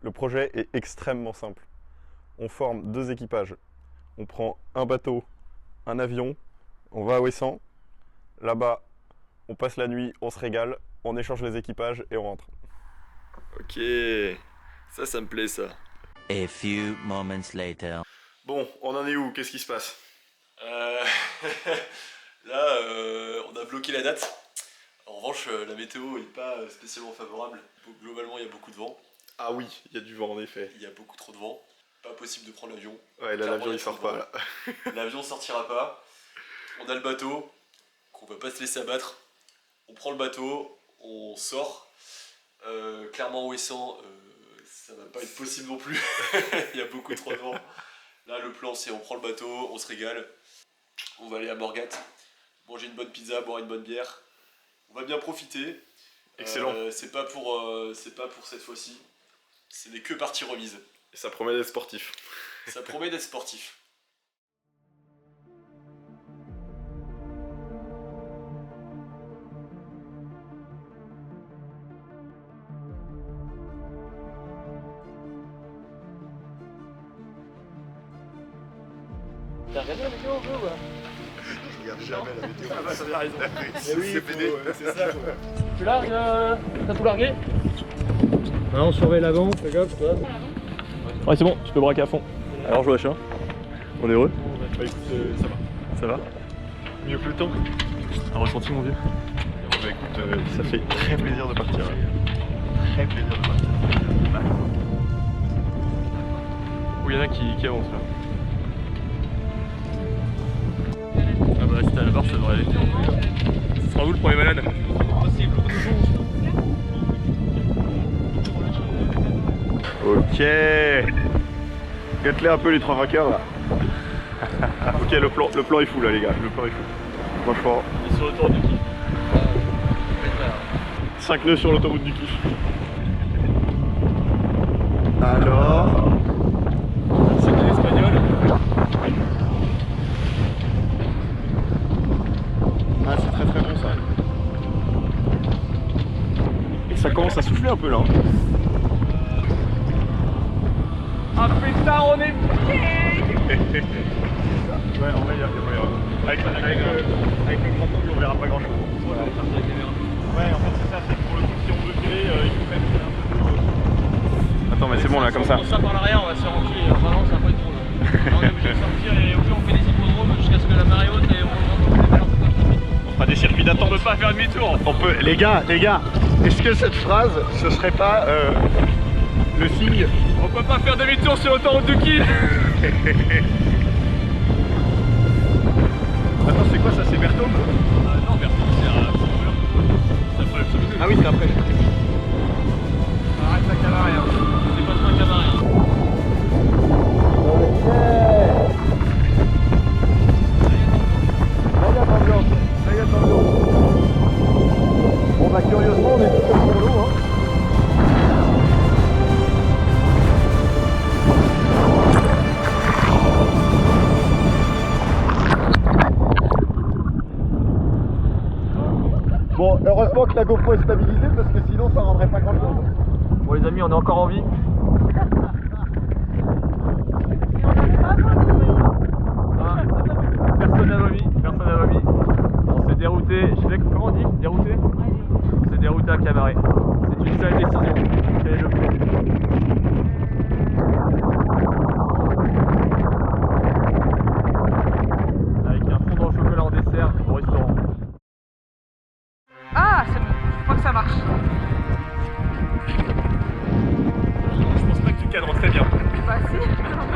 Le projet est extrêmement simple. On forme 2 équipages. On prend un bateau, un avion, on va à Ouessant. Là-bas, on passe la nuit, on se régale, on échange les équipages et on rentre. Ok, ça me plaît ça. A few moments later. Bon, on en est où? Qu'est-ce qui se passe? Là, on a bloqué la date. En revanche, la météo n'est pas spécialement favorable. Globalement, il y a beaucoup de vent. Ah oui, il y a du vent en effet. Il y a beaucoup trop de vent. Pas possible de prendre l'avion. Ouais, là l'avion il sort pas là. L'avion sortira pas. On a le bateau, qu'on va pas se laisser abattre. On prend le bateau, on sort. Clairement, Ouessant, ça va pas être possible non plus. Il y a beaucoup trop de vent. Là, le plan, c'est on prend le bateau, on se régale. On va aller à Morgat, manger une bonne pizza, boire une bonne bière. On va bien profiter. Excellent. C'est pas pour cette fois-ci. Ce n'est que partie remise. Et ça promet d'être sportif. Ça promet d'être sportif. T'as regardé la météo un peu ou pas? Je regarde jamais la météo. Ah bah, t'as raison. C'est ça. Tu largues, t'as tout largué? Ah, on surveille l'avant, fais gaffe toi. Ouais, c'est bon, tu peux braquer à fond. Alors, je vois on est heureux? Bah écoute, ça va. Ça va? Mieux que le temps. Un ressenti, mon vieux? Bah écoute, ça fait très plaisir de partir. Très plaisir de partir. Où il y en a qui avancent là. Ah bah si t'es à la barre ça devrait aller. Ce sera où le premier malade? Ok. Gâte-les un peu les 3 vainqueurs là. Ok, le plan est fou là les gars, le plan est fou. Franchement. Il est sur le tour du kiff. 5 nœuds sur l'autoroute du kiff. Alors. C'est de l'espagnol. Ah c'est très très bon ça. Et ça commence à souffler un peu là. Ah putain, on est pieds. Ouais, en vrai, il y a moyen. Avec le grand angle, on verra pas grand chose. Ouais, en fait, c'est ça, c'est que pour le coup, si on veut tirer, il faut quand même tirer un peu plus. Attends, mais c'est bon là, comme ça. On ça par l'arrière, on va se faire enculer. Vraiment, ça va pas être drôle. Là, on est obligé de sortir et au plus on fait des hippodromes jusqu'à ce que la marée haute et on rentre dans les balances. On fera des circuits d'attente. On peut pas faire demi-tour. On peut. Les gars, est-ce que cette phrase, ce serait pas le signe? On peut pas faire demi-tour sur l'autoroute du kiff. Attends, c'est quoi ça? C'est Bertôme? Non, merci, c'est après le sommet. Ah oui, c'est après. Arrête la cabaret, hein. C'est pas trop un cabaret. Bon bah curieusement on est tout seul sur l'eau hein. Bon heureusement que la GoPro est stabilisée parce que sinon ça rendrait pas grand chose. Bon les amis, on est encore en vie. Personne n'a vomi, On s'est dérouté, comment on dit? Dérouté? On s'est dérouté à Camaret. C'est une sale décision. Quel est le plan? Avec un fondant au chocolat en dessert au restaurant. Ah, c'est bon, je crois que ça marche. Je pense pas que tu cadres très bien. Bah si,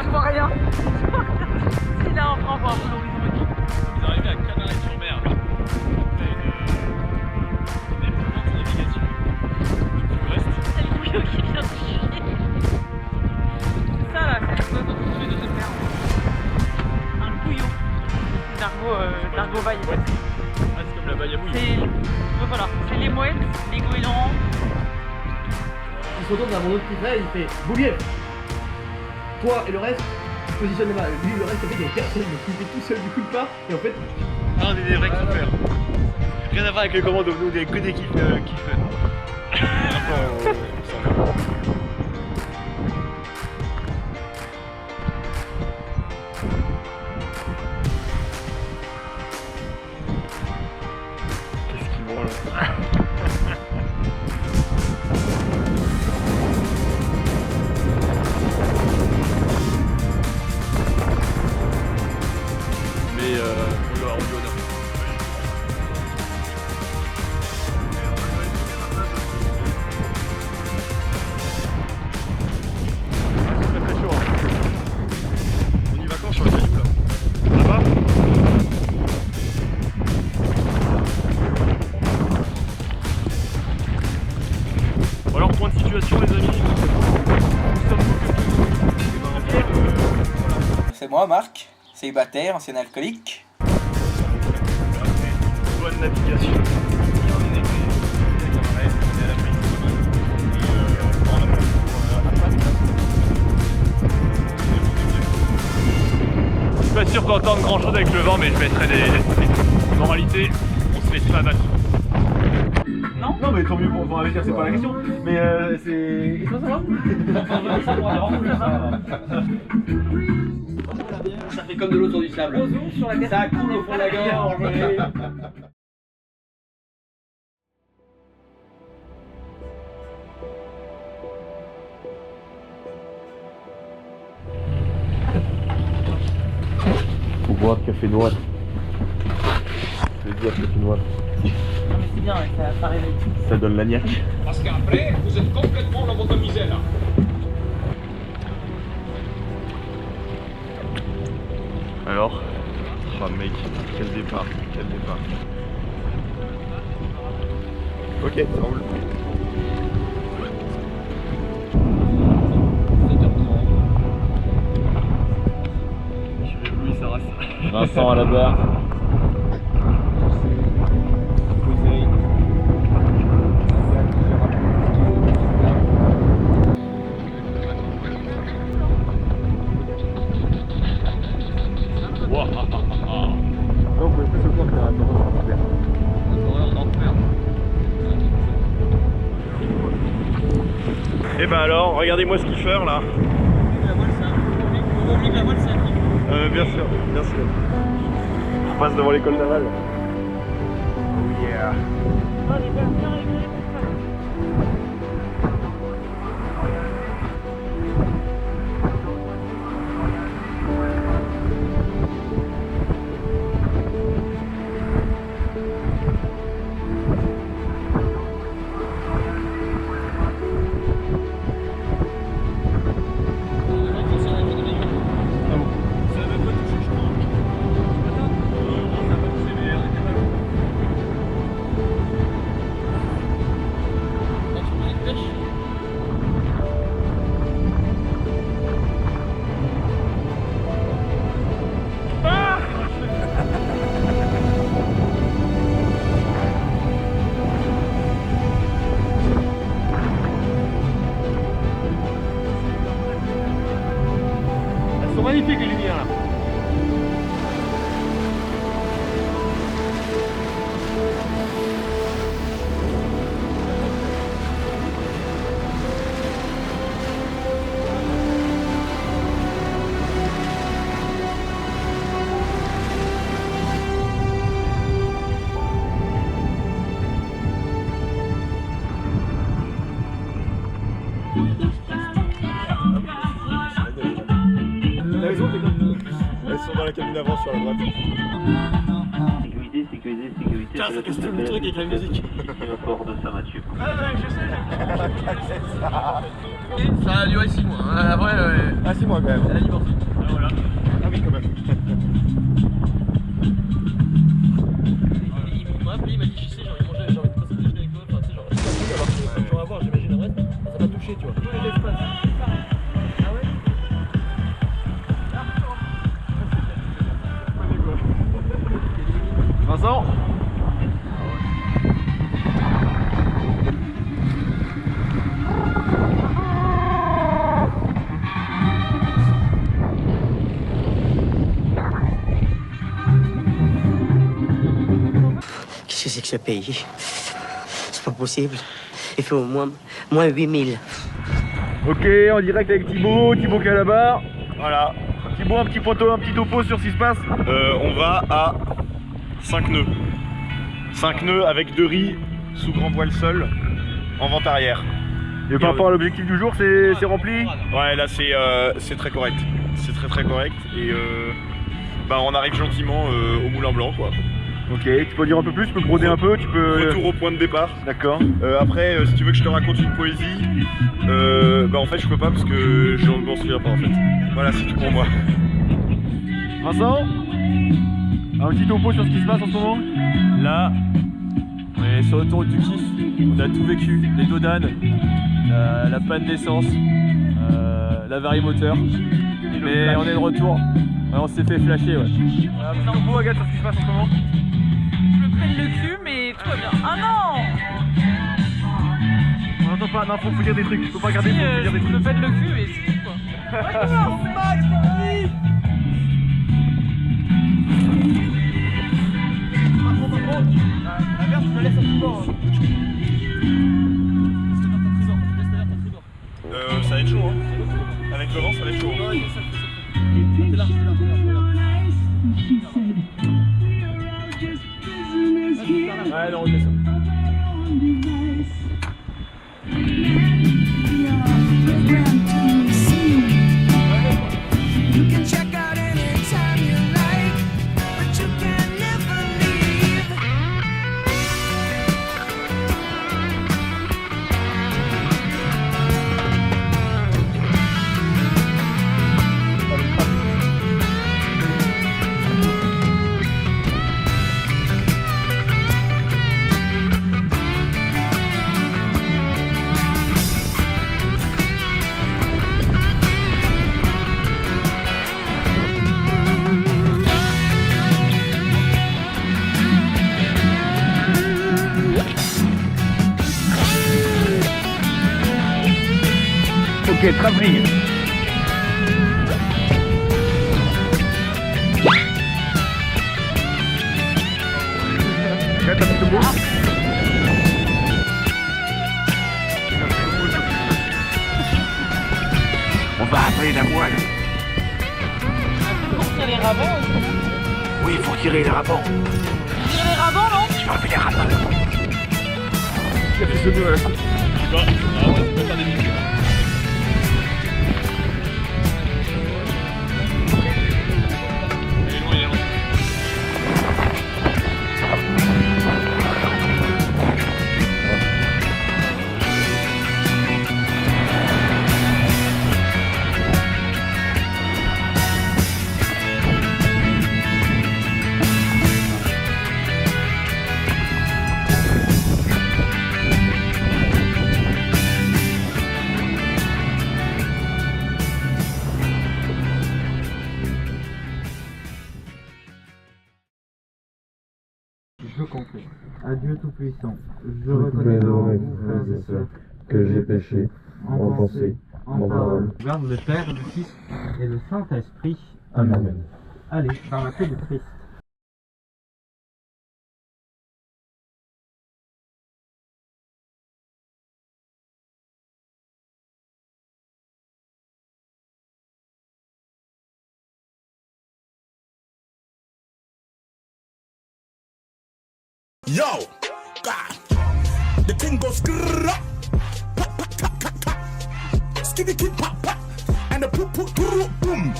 je vois rien. Si là, on prend voir l'horizon et tout. Vous arrivez à Camaret-sur-Mer. T'as une épouvante navigation. Tu restes. C'est le bouillon qui vient de chier. C'est ça là, c'est le bateau qu'on fait de se faire. Un bouillon. D'argot vaille. Ah, c'est comme la baille à bouille. Voilà, c'est les mouettes, les goélands. Il se retourne vers mon autre petit frère, il fait Boulier. Toi et le reste, positionne les mains. Lui, le reste, en fait, il y a personne, donc il fait tout seul du coup de part. Et en fait, On est des vrais kiffeurs. Rien à voir avec le commando, nous on est que des kiffeurs. Mais on lui honneur. C'est très chaud. On y va quand sur le caillou là? Là-bas? Alors point de situation les amis. C'est moi, Marc, célibataire, ancien alcoolique. Bonne navigation. Je suis pas sûr d'entendre grand chose avec le vent, mais je mettrai des moralités. On se laisse pas abattre. Non mais tant mieux pour investir, c'est pas la question. Mais c'est... Et toi ça va? Ça fait comme de l'eau sur du sable. Ça coule au fond de la gorge. Faut boire café noir. Je vais dire café noir. Non mais c'est bien, ça paraît vite. Ça donne la niaque. Parce qu'après, vous êtes complètement lobotomisé là. Alors? Oh mec, quel départ, quel départ. Ok, ça roule. Je suis ébloui, ça reste. Vincent à la barre. Et ben alors, regardez-moi ce kiffer là. Bien sûr, bien sûr. On passe devant l'école navale. Oh yeah. Elles sont magnifiques les lumières là. Elles sont dans la cabine avant sur la droite. Sécurité, sécurité, sécurité. Tiens, ça casse tout le truc avec la musique. Le port de Saint-Mathieu. Ça a duré 6 mois. Hein. Après, Ah 6 mois quand même. c'est la liberté. Ah voilà. Ah oui quand même. Il m'a appelé, il m'a dit, je sais, j'ai envie de manger, j'ai envie de passer déjeuner avec toi. Enfin, tu sais, genre, ça va marcher comme j'aurais à voir, j'imagine, en vrai, ça m'a touché, tu vois. Vincent. Qu'est-ce que c'est que ce pays? C'est pas possible. Il fait au moins 8000. Ok, en direct avec Thibaut qui est à la barre. Voilà. Thibaut, un petit poteau, un petit topo sur ce qui se passe. On va à 5 nœuds. 5 nœuds avec 2 riz sous grand voile seul en vente arrière. Et par rapport à l'objectif du jour, c'est rempli? Ouais, là c'est très correct. C'est très correct et bah, on arrive gentiment au Moulin Blanc quoi. Ok, tu peux dire un peu plus, tu peux broder un peu, tu peux... Retour au point de départ. D'accord. Après, si tu veux que je te raconte une poésie, bah en fait je peux pas parce que je m'en souviens pas en fait. Voilà, c'est tout pour moi. Vincent, un petit topo sur ce qui se passe en ce moment? Là, on est sur l'autoroute du kiff, on a tout vécu, les dodanes, la panne d'essence, l'avarie moteur, mais on est de retour, ouais, on s'est fait flasher. Ouais. Un petit topo, Agathe, sur ce qui se passe en ce moment? Je me pèle le cul, mais tout va bien. Ah non! On n'entend pas, non, faut dire des trucs, faut pas regarder, Si, faut dire des je trucs. me pèle le cul, mais c'est tout quoi. La merde, tu me laisses un petit bord. Ça va être chaud hein. Avec le vent ça va être chaud. Ouais, non, ok, ça. Ok, travelling. Agathe, un petit topo? On va appeler la voile. Pour tirer les rabans ou... Oui, il faut tirer les rabans. Tirer les rabans, non? Je vais appeler les rabans. Qui a fait ce nœud là? Je conclus. Adieu Tout-Puissant, je reconnais devant vous, frères et sœurs, que j'ai péché, en pensée, en parole. Garde le Père, le Fils et le Saint-Esprit. Amen. Allez, dans la paix de Christ. Yo, God, the thing goes grrrr, skitty kid pop pop, and the poop poop boom.